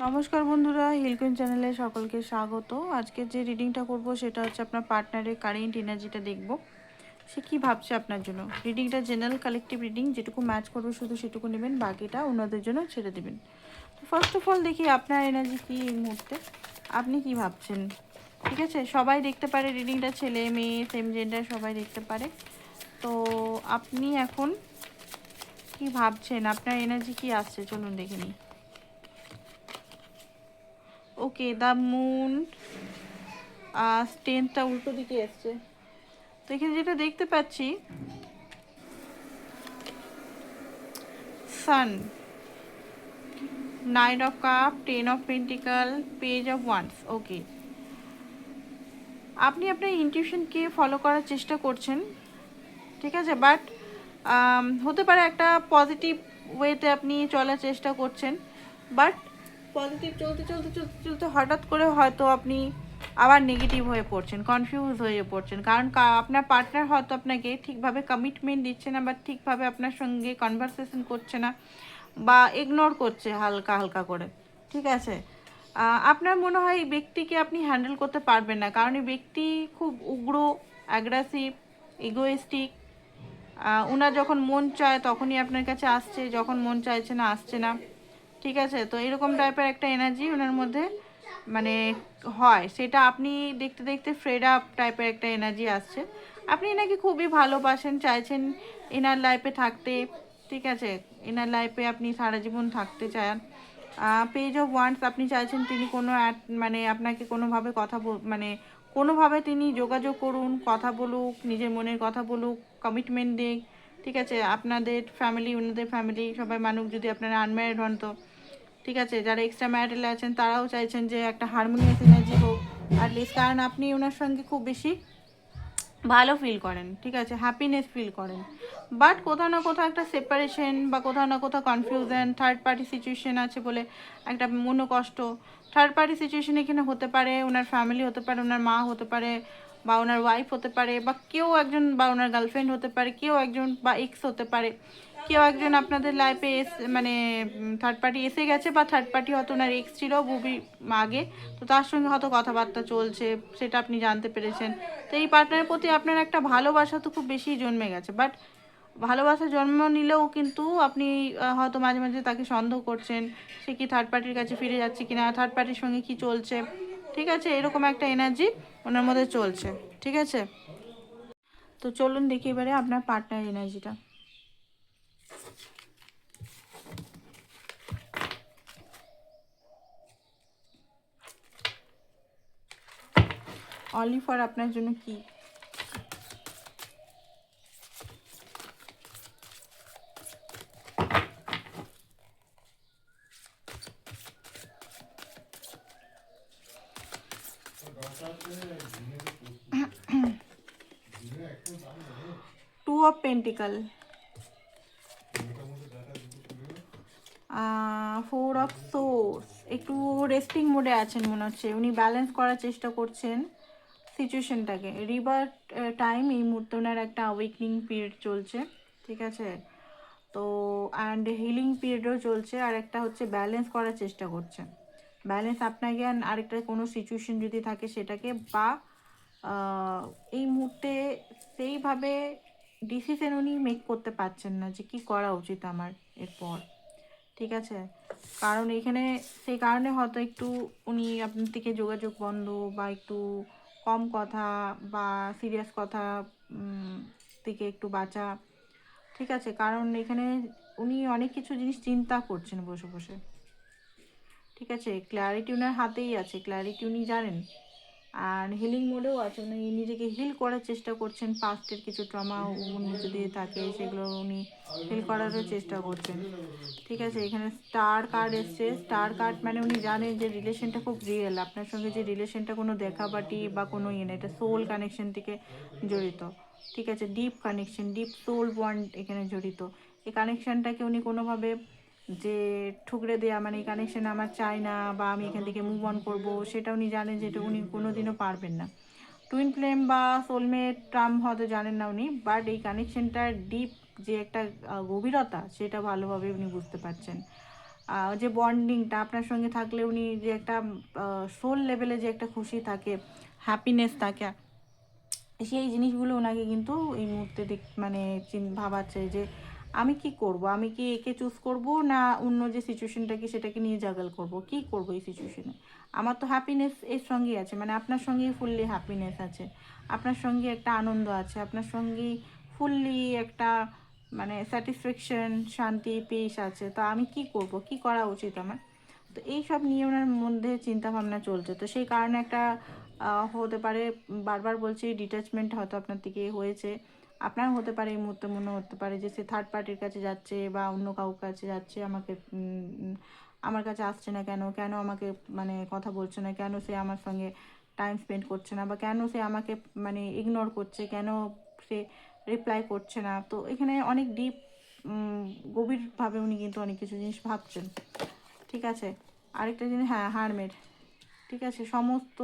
নমস্কার বন্ধুরা, হিলকুইন চ্যানেলে সকলকে স্বাগত। আজকে যে রিডিংটা করব সেটা হচ্ছে আপনার পার্টনারের কারেন্ট এনার্জিটা দেখব, সে কী ভাবছে আপনার জন্য। রিডিংটা জেনারেল কালেকটিভ রিডিং, যেটুকু ম্যাচ করবে শুধু সেটুকু নেবেন, বাকিটা অন্যদের জন্য ছেড়ে দেবেন। তো ফার্স্ট অফ অল দেখি আপনার এনার্জি কী এই মুহূর্তে, আপনি কি ভাবছেন। ঠিক আছে, সবাই দেখতে পারে রিডিংটা, ছেলে মেয়ে সেম জেন্ডার সবাই দেখতে পারে। তো আপনি এখন কি ভাবছেন, আপনার এনার্জি কি আসছে চলুন দেখে নিই। ওকে, দ্য মুন স্টেনটা উল্টো দিকে এসছে। তো এখানে যেটা দেখতে পাচ্ছি, sun, knight of cups, 10 of pentacles, page of wands. Okay, আপনি আপনার ইনটিউশনকে ফলো করার চেষ্টা করছেন, ঠিক আছে, বাট হতে পারে একটা পজিটিভ ওয়েতে আপনি চলার চেষ্টা করছেন, বাট পজিটিভ চলতে চলতে চলতে চলতে হঠাৎ করে হয়তো আপনি আবার নেগেটিভ হয়ে পড়ছেন, কনফিউজ হয়ে পড়ছেন, কারণ আপনার পার্টনার হয়তো আপনাকে ঠিকভাবে কমিটমেন্ট দিচ্ছে না, বা ঠিকভাবে আপনার সঙ্গে কনভারসেশন করছে না, বা ইগনোর করছে হালকা হালকা করে। ঠিক আছে, আপনার মনে হয় এই ব্যক্তিকে আপনি হ্যান্ডেল করতে পারবেন না, কারণ এই ব্যক্তি খুব উগ্র, অ্যাগ্রেসিভ, ইগোয়েস্টিক। ওনার যখন মন চায় তখনই আপনার কাছে আসছে, যখন মন চাইছে না আসছে না। ঠিক আছে, তো এরকম টাইপের একটা এনার্জি ওনার মধ্যে মানে হয়, সেটা আপনি দেখতে দেখতে ফ্রেড আপ টাইপের একটা এনার্জি আসছে। আপনি এনাকে খুবই ভালোবাসেন, চাইছেন এনার লাইফে থাকতে। ঠিক আছে, এনার লাইফে আপনি সারা জীবন থাকতে চান। পেজ অফ ওয়ান্স, আপনি চাইছেন তিনি কোনো মানে আপনাকে কোনোভাবে মানে কোনোভাবে তিনি যোগাযোগ করুন, কথা বলুক, নিজের মনের কথা বলুক, কমিটমেন্ট দিক। ঠিক আছে, আপনাদের ফ্যামিলি ওনাদের ফ্যামিলি সবাই মানুষ, যদি আপনারা আনম্যারিড হন তো। ঠিক আছে, যারা এক্সট্রা ম্যারিটাল আছেন তারাও চাইছেন যে একটা হারমোনিয়াস এনার্জি হোক অ্যাটলিস্ট, কারণ আপনি ওনার সঙ্গে খুব বেশি ভালো ফিল করেন। ঠিক আছে, হ্যাপিনেস ফিল করেন, বাট কোথাও না কোথাও একটা সেপারেশন বা কোথাও না কোথাও কনফিউশন, থার্ড পার্টি সিচুয়েশন আছে বলে একটা মনোকষ্ট। থার্ড পার্টি সিচুয়েশন এখানে হতে পারে ওনার ফ্যামিলি, হতে পারে ওনার মা, হতে পারে বা ওনার ওয়াইফ হতে পারে, বা কেউ একজন, বা ওনার গার্লফ্রেন্ড হতে পারে, কেউ একজন, বা এক্স হতে পারে, কেউ একজন আপনাদের লাইফে মানে থার্ড পার্টি এসে গেছে, বা থার্ড পার্টি হয়তো ওনার এক্স ছিল খুবই আগে, তো তার সঙ্গে হয়তো কথাবার্তা চলছে, সেটা আপনি জানতে পেরেছেন। তো এই পার্টনারের প্রতি আপনার একটা ভালোবাসা তো খুব বেশি জন্মে গেছে, বাট ভালোবাসা জন্ম নিলেও কিন্তু আপনি হয়তো মাঝে মাঝে তাকে সন্দেহ করছেন, সে কি থার্ড পার্টির কাছে ফিরে যাচ্ছে কিনা, থার্ড পার্টির সঙ্গে কি চলছে। ঠিক আছে, এরকম একটা এনার্জি ওনার মধ্যে চলছে। ঠিক আছে, তো চলুন দেখি এবারে আপনার পার্টনার এনার্জিটা। অনলি ফর আপনার জন্য কি। Two of pentacles, 4 of swords, একটু রেস্টিং মোডে আছেন মনে হচ্ছে, উনি ব্যালেন্স করার চেষ্টা করছেন সিচুয়েশনটাকে। রিভার টাইম, এই মুহূর্তে ওনার একটা অ্যাওয়েকনিং পিরিয়ড চলছে। ঠিক আছে, তো অ্যান্ড হিলিং পিরিয়ডও চলছে, আর একটা হচ্ছে ব্যালেন্স করার চেষ্টা করছে। ব্যালেন্স আপনাকে, আরেকটা কোনো সিচুয়েশন যদি থাকে সেটাকে, বা এই মুহূর্তে সেইভাবে ডিসিশন উনি মেক করতে পারছেন না যে কী করা উচিত আমার এরপর। ঠিক আছে, কারণ এখানে সেই কারণে হয়তো একটু উনি আপনার থেকে যোগাযোগ বন্ধ, বা একটু কম কথা, বা সিরিয়াস কথা থেকে একটু বাঁচা। ঠিক আছে, কারণ এখানে উনি অনেক কিছু জিনিস চিন্তা করছেন বসে বসে। ঠিক আছে, ক্ল্যারিটি ওনার হাতেই আছে, ক্ল্যারিটি উনি জানেন, আর হিলিং মোডেও আছে, উনি নিজেকে হিল করার চেষ্টা করছেন। পাস্টের কিছু ট্রমা উনি যদি থাকে সেগুলো উনি হিল করারও চেষ্টা করছেন। ঠিক আছে, এখানে স্টার কার্ড এসছে। স্টার কার্ড মানে উনি জানেন যে রিলেশনটা খুব রিয়েল, আপনার সঙ্গে যে রিলেশনটা কোনো দেখাবাটি বা কোনো ইয়ে না, এটা সোল কানেকশন থেকে জড়িত। ঠিক আছে, deep connection, deep soul bond এখানে জড়িত। এই কানেকশানটাকে উনি কোনোভাবে যে ঠুকরে দেওয়া, মানে এই কানেকশান আমার চাই না, বা আমি এখান থেকে মুভ অন করবো, সেটা উনি জানেন যে এটা উনি কোনো দিনও পারবেন না। টুইন ফ্লেম বা সোলমেট টার্ম হয়তো জানেন না উনি, বাট এই কানেকশানটার ডিপ যে একটা গভীরতা, সেটা ভালোভাবে উনি বুঝতে পারছেন। যে বন্ডিংটা আপনার সঙ্গে থাকলে উনি যে একটা সোল লেভেলে যে একটা খুশি থাকে, হ্যাপিনেস থাকে, সেই জিনিসগুলো ওনাকে কিন্তু এই মুহূর্তে মানে ভাবাচ্ছে যে আমি কি করব, আমি কি একে চুজ করব না অন্য যে সিচুয়েশনটাকে সেটাকে নিয়ে জাগল করব, কি করব এই সিচুয়েশনে। আমার তো হ্যাপিনেস এর সঙ্গেই আছে, মানে আপনার সঙ্গেই ফুললি হ্যাপিনেস আছে, আপনার সঙ্গে একটা আনন্দ আছে, আপনার সঙ্গেই ফুললি একটা মানে স্যাটিসফ্যাকশন, শান্তি, পিস আছে। তো আমি কি করব, কি করা উচিত আমার? তো এই সব নিয়ে ওনার মধ্যে চিন্তা ভাবনা চলছে। তো সেই কারণে একটা হতে পারে, বারবার বলছি, ডিট্যাচমেন্ট হয়তো আপনার থেকে হয়েছে, আপনার হতে পারে এই মুহূর্তে মনে হতে পারে যে সে থার্ড পার্টির কাছে যাচ্ছে বা অন্য কারোর কাছে যাচ্ছে, আমাকে আমার কাছে আসছে না কেন, কেন আমাকে মানে কথা বলছে না, কেন সে আমার সঙ্গে টাইম স্পেন্ড করছে না, বা কেন সে আমাকে মানে ইগনোর করছে, কেন সে রিপ্লাই করছে না। তো এখানে অনেক ডিপ গভীরভাবে উনি কিন্তু অনেক কিছু জিনিস ভাবছেন। ঠিক আছে, আরেকটা জিনিস, হ্যাঁ, হারমেট। ঠিক আছে, সমস্ত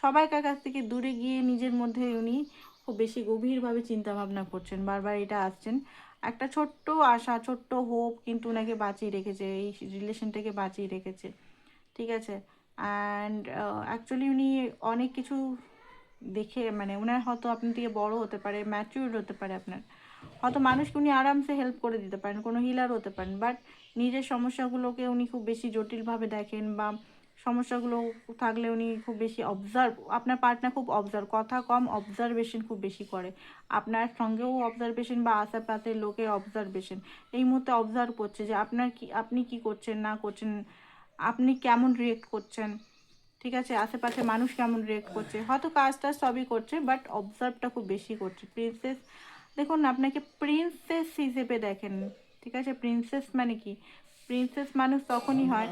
সবাইকার কাছ থেকে দূরে গিয়ে নিজের মধ্যে উনি খুব বেশি গভীরভাবে চিন্তা ভাবনা করছেন, বারবার এটা আসছেন। একটা ছোট্ট আশা, ছোট্ট হোপ কিন্তু ওনাকে বাঁচিয়ে রেখেছে, এই রিলেশনটাকে বাঁচিয়ে রেখেছে। ঠিক আছে, অ্যান্ড অ্যাকচুয়ালি উনি অনেক কিছু দেখে, মানে ওনার হয়তো আপনার থেকে বড় হতে পারে, ম্যাচিউর হতে পারে আপনার, হয়তো মানুষকে উনি আরামসে হেল্প করে দিতে পারেন, কোনো হিলার হতে পারেন, বাট নিজের সমস্যাগুলোকে উনি খুব বেশি জটিলভাবে দেখেন, বা সমস্যাগুলো থাকলে উনি খুব বেশি অবজার্ভ, আপনার পার্টনার খুব অবজার্ভ, কথা কম, অবজারভেশন খুব বেশি করে, আপনার সঙ্গেও অবজারভেশন বা আশেপাশের লোকের অবজারভেশন, এই মুহূর্তে অবজার্ভ করছে যে আপনার কি, আপনি কি করছেন না করছেন, আপনি কেমন রিয়েক্ট করছেন। ঠিক আছে, আশেপাশে মানুষ কেমন রিয়েক্ট করছে, হয়তো কাজটা সবই করছে, বাট অবজার্ভটা খুব বেশি করছে। প্রিন্সেস, দেখুন আপনাকে প্রিন্সেস হিসেবে দেখেন। ঠিক আছে, প্রিন্সেস মানে কি, প্রিন্সেস মানুষ তখনই হয়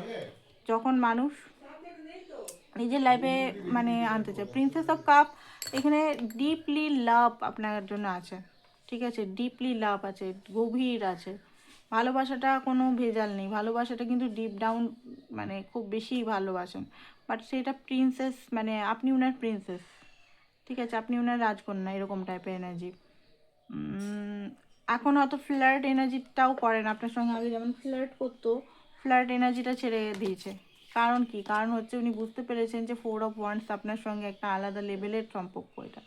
যখন মানুষ নিজের লাইফে মানে আনতে চায়। প্রিন্সেস অফ কাপ, এখানে ডিপলি লাভ আপনার জন্য আছে। ঠিক আছে, ডিপলি লাভ আছে, গভীর আছে, ভালোবাসাটা কোনো ভেজাল নেই, ভালোবাসাটা কিন্তু ডিপ ডাউন মানে খুব বেশি ভালোবাসেন। বাট সেটা প্রিন্সেস মানে আপনি ওনার প্রিন্সেস। ঠিক আছে, আপনি ওনার রাজকন্যা, এরকম টাইপের এনার্জি। এখন হয়তো ফ্লার্ট এনার্জিটাও করেন আপনার সঙ্গে, আগে যেমন ফ্লার্ট করতো, ফ্লার্ট এনার্জিটা ছেড়ে দিয়েছে। কারণ কি, কারণ হচ্ছে উনি বুঝতে পেরেছেন যে 4 of Wands আপনার সঙ্গে একটা আলাদা লেভেলের সম্পর্ক, এটা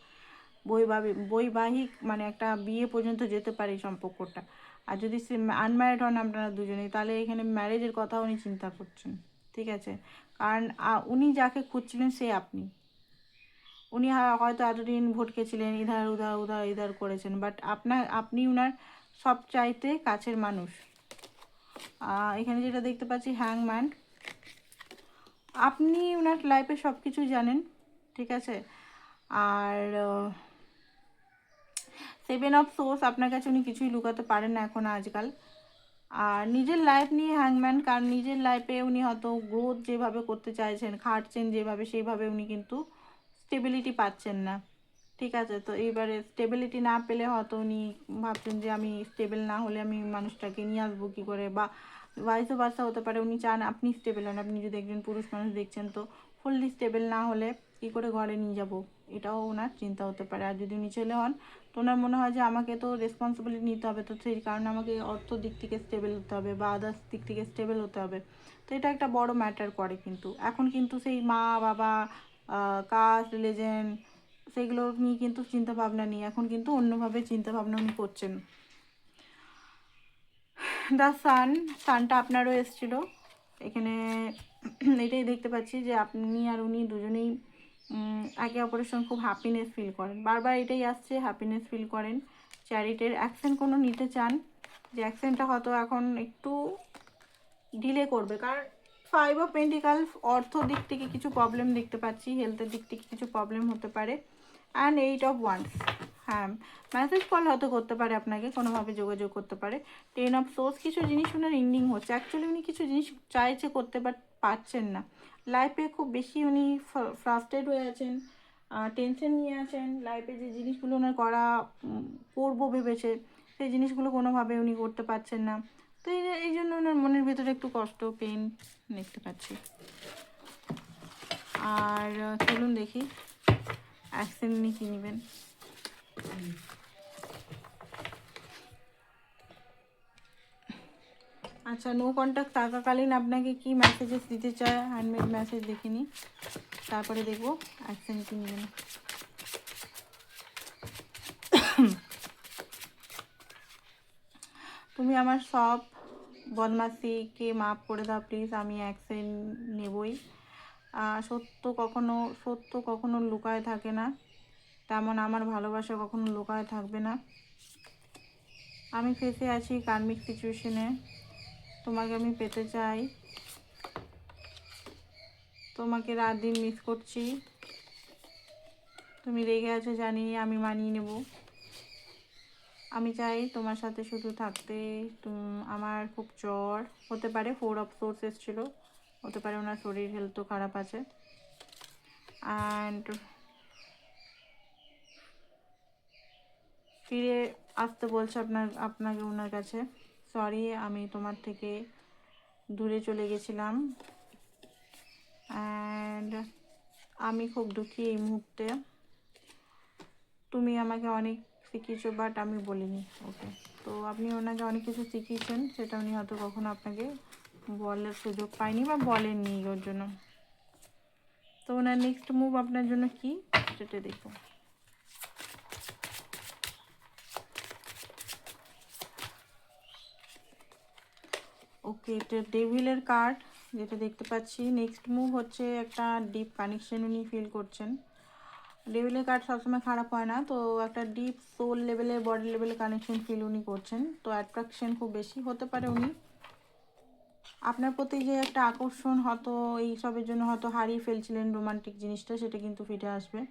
বৈবাহিক মানে একটা বিয়ে পর্যন্ত যেতে পারে এই সম্পর্কটা। আর যদি সে আনম্যারিড হন আপনারা দুজনেই, তাহলে এখানে ম্যারেজের কথা উনি চিন্তা করছেন। ঠিক আছে, কারণ উনি যাকে খুঁজছিলেন সে আপনি। উনি হয়তো এতদিন ভটকেছিলেন, ইধার উধার উধার ইধার করেছেন, বাট আপনি উনার সব চাইতে কাছের মানুষ। এখানে যেটা দেখতে পাচ্ছি, হ্যাংম্যান, আপনি উনার লাইফে সব কিছু জানেন। ঠিক আছে, আর 7 of Swords, আপনার কাছে উনি কিছুই লুকাতে পারেন না এখন আজকাল। আর নিজের লাইফ নিয়ে হ্যাংম্যান, কারণ নিজের লাইফে উনি হয়তো গ্রোথ যেভাবে করতে চাইছেন, খাটছেন যেভাবে, সেইভাবে উনি কিন্তু স্টেবিলিটি পাচ্ছেন না। ঠিক আছে, তো এইবারে স্টেবিলিটি না পেলে হয়তো উনি ভাবছেন যে আমি স্টেবল না হলে আমি মানুষটাকে নিয়ে আসবো কী করে, বা ভাইস ভার্সা হতে পারে, উনি চান আপনি স্টেবল হন। আপনি যদি একজন পুরুষ মানুষ দেখছেন, তো ফুললি স্টেবল না হলে কী করে ঘরে নিয়ে যাব, এটাও ওনার চিন্তা হতে পারে। আর যদি উনি ছেলে হন, তো ওনার মনে হয় যে আমাকে তো রেসপন্সিবিলিটি নিতে হবে, তো সেই কারণে আমাকে অর্থ দিক থেকে স্টেবল হতে হবে বা আদার্স দিক থেকে স্টেবল হতে হবে। তো এটা একটা বড় ম্যাটার করে। কিন্তু এখন কিন্তু সেই মা বাবা, কাস্ট, রিলিজন, সেগুলো নিয়ে কিন্তু চিন্তা ভাবনা নিয়ে এখন কিন্তু অন্যভাবে চিন্তা ভাবনা উনি করছেন। দ্য সানটা আপনারও এসেছিল এখানে। এটাই দেখতে পাচ্ছি যে আপনি আর উনি দুজনেই একে অপরের সঙ্গে খুব হ্যাপিনেস ফিল করেন, বারবার এটাই আসছে, হ্যাপিনেস ফিল করেন। চ্যারিটের অ্যাকশন কোনো নিতে চান, যে অ্যাকশনটা হয়তো এখন একটু ডিলে করবে, কারণ 5 of Pentacles, অর্থ দিক থেকে কিছু প্রবলেম দেখতে পাচ্ছি, হেলথের দিক থেকে কিছু প্রবলেম হতে পারে। অ্যান্ড 8 of Wands, হ্যাঁ, মেসেজ কল হয়তো করতে পারে আপনাকে, কোনোভাবে যোগাযোগ করতে পারে। 10 of Swords, কিছু জিনিস ওনার এন্ডিং হচ্ছে, অ্যাকচুয়ালি উনি কিছু জিনিস চাইছে করতে, বাট পারছেন না। লাইফে খুব বেশি উনি ফ্রাস্ট্রেট হয়ে আছেন, টেনশন নিয়ে আছেন। লাইফে যে জিনিসগুলো ওনার করবো ভেবেছে, সেই জিনিসগুলো কোনোভাবে উনি করতে পারছেন না। তো এই জন্য ওনার মনের ভেতরে একটু কষ্ট, পেন দেখতে পাচ্ছি। আর চলুন দেখি অ্যাকশন নিয়ে কী নেবেন। আচ্ছা, নো কন্ট্যাক্ট থাকাকালীন আপনাকে কি মেসেজেস দিতে চায়, হ্যান্ডমেড মেসেজ দেখিনি, তারপরে দেখবো অ্যাকশন কি নেবেন। তুমি আমার সব বদমাশিকে মাফ করে দাও প্লিজ, আমি অ্যাকশন নেবই। সত্য কখনো লুকায় থাকে না, তেমন আমার ভালোবাসা কখনো লুকায় থাকবে না। আমি ফেসে আছি কার্মিক সিচুয়েশনে, তোমাকে আমি পেতে চাই, তোমাকে রাত দিন মিস করছি। তুমি রেগে আছো জানি, আমি মানিয়ে নেব। আমি চাই তোমার সাথে শুধু থাকতে। আমার খুব জ্বর, হতে পারে 4 অফ সোর্স এসেছিলো, হতে পারে ওনার শরীর হেলথও খারাপ আছে। অ্যান্ড ফিরে আসতে বলছে আপনাকে ওনার কাছে। সরি, আমি তোমার থেকে দূরে চলে গেছিলাম অ্যান্ড আমি খুব দুঃখী এই মুহূর্তে। তুমি আমাকে অনেক শিখিয়েছো বাট আমি বলিনি। ওকে, তো আপনি ওনাকে অনেক কিছু শিখিয়েছেন, সেটা উনি হয়তো কখনো আপনাকে বলার সুযোগ পায়নি বা বলেননি ওর জন্য। তো ওনার নেক্সট মুভ আপনার জন্য কি, সেটা দেখো। ওকে, এটা ডেভিলের কার্ড যেটা দেখতে পাচ্ছি। নেক্সট মুভ হচ্ছে একটা ডিপ কানেকশন উনি ফিল করছেন। ডেভিলের কার্ড সবসময় খারাপ হয় না, তো একটা ডিপ সোল লেভেলে, বডি লেভেলে কানেকশন ফিল উনি করছেন। তো অ্যাট্রাকশন খুব বেশি হতে পারে, উনি আপনার প্রতি যে একটা আকর্ষণ হয়তো এইসবের জন্য হয়তো হারিয়ে ফেলছিলেন রোমান্টিক জিনিসটা, সেটা কিন্তু ফিরে আসবে।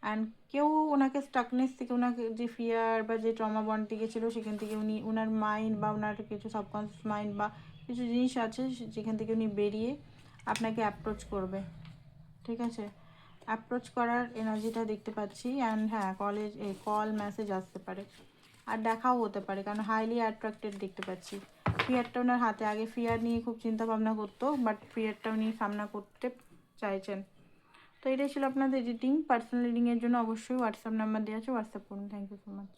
অ্যান্ড কেউ ওনাকে স্টাকনেস থেকে, ওনাকে যে ফিয়ার বা যে ট্রমা বন্ড থেকে ছিল, সেখান থেকে উনি ওনার মাইন্ড বা ওনার কিছু সাবকনসিয়াস মাইন্ড বা কিছু জিনিস আছে যেখান থেকে উনি বেরিয়ে আপনাকে অ্যাপ্রোচ করবে। ঠিক আছে, অ্যাপ্রোচ করার এনার্জিটা দেখতে পাচ্ছি। অ্যান্ড হ্যাঁ, কল মেসেজ আসতে পারে আর দেখাও হতে পারে, কারণ হাইলি অ্যাট্রাক্টেড দেখতে পাচ্ছি। ফিয়ারটা ওনার হাতে, আগে ফিয়ার নিয়ে খুব চিন্তা ভাবনা করতো, বাট ফিয়ারটা উনি সামনা করতে চাইছেন। তো এটাই ছিল আপনাদের রিডিং। পার্সোনাল রিডিংয়ের জন্য অবশ্যই হোয়াটসঅ্যাপ নাম্বার দেওয়া আছে, হোয়াটসঅ্যাপ করুন। Thank you so much.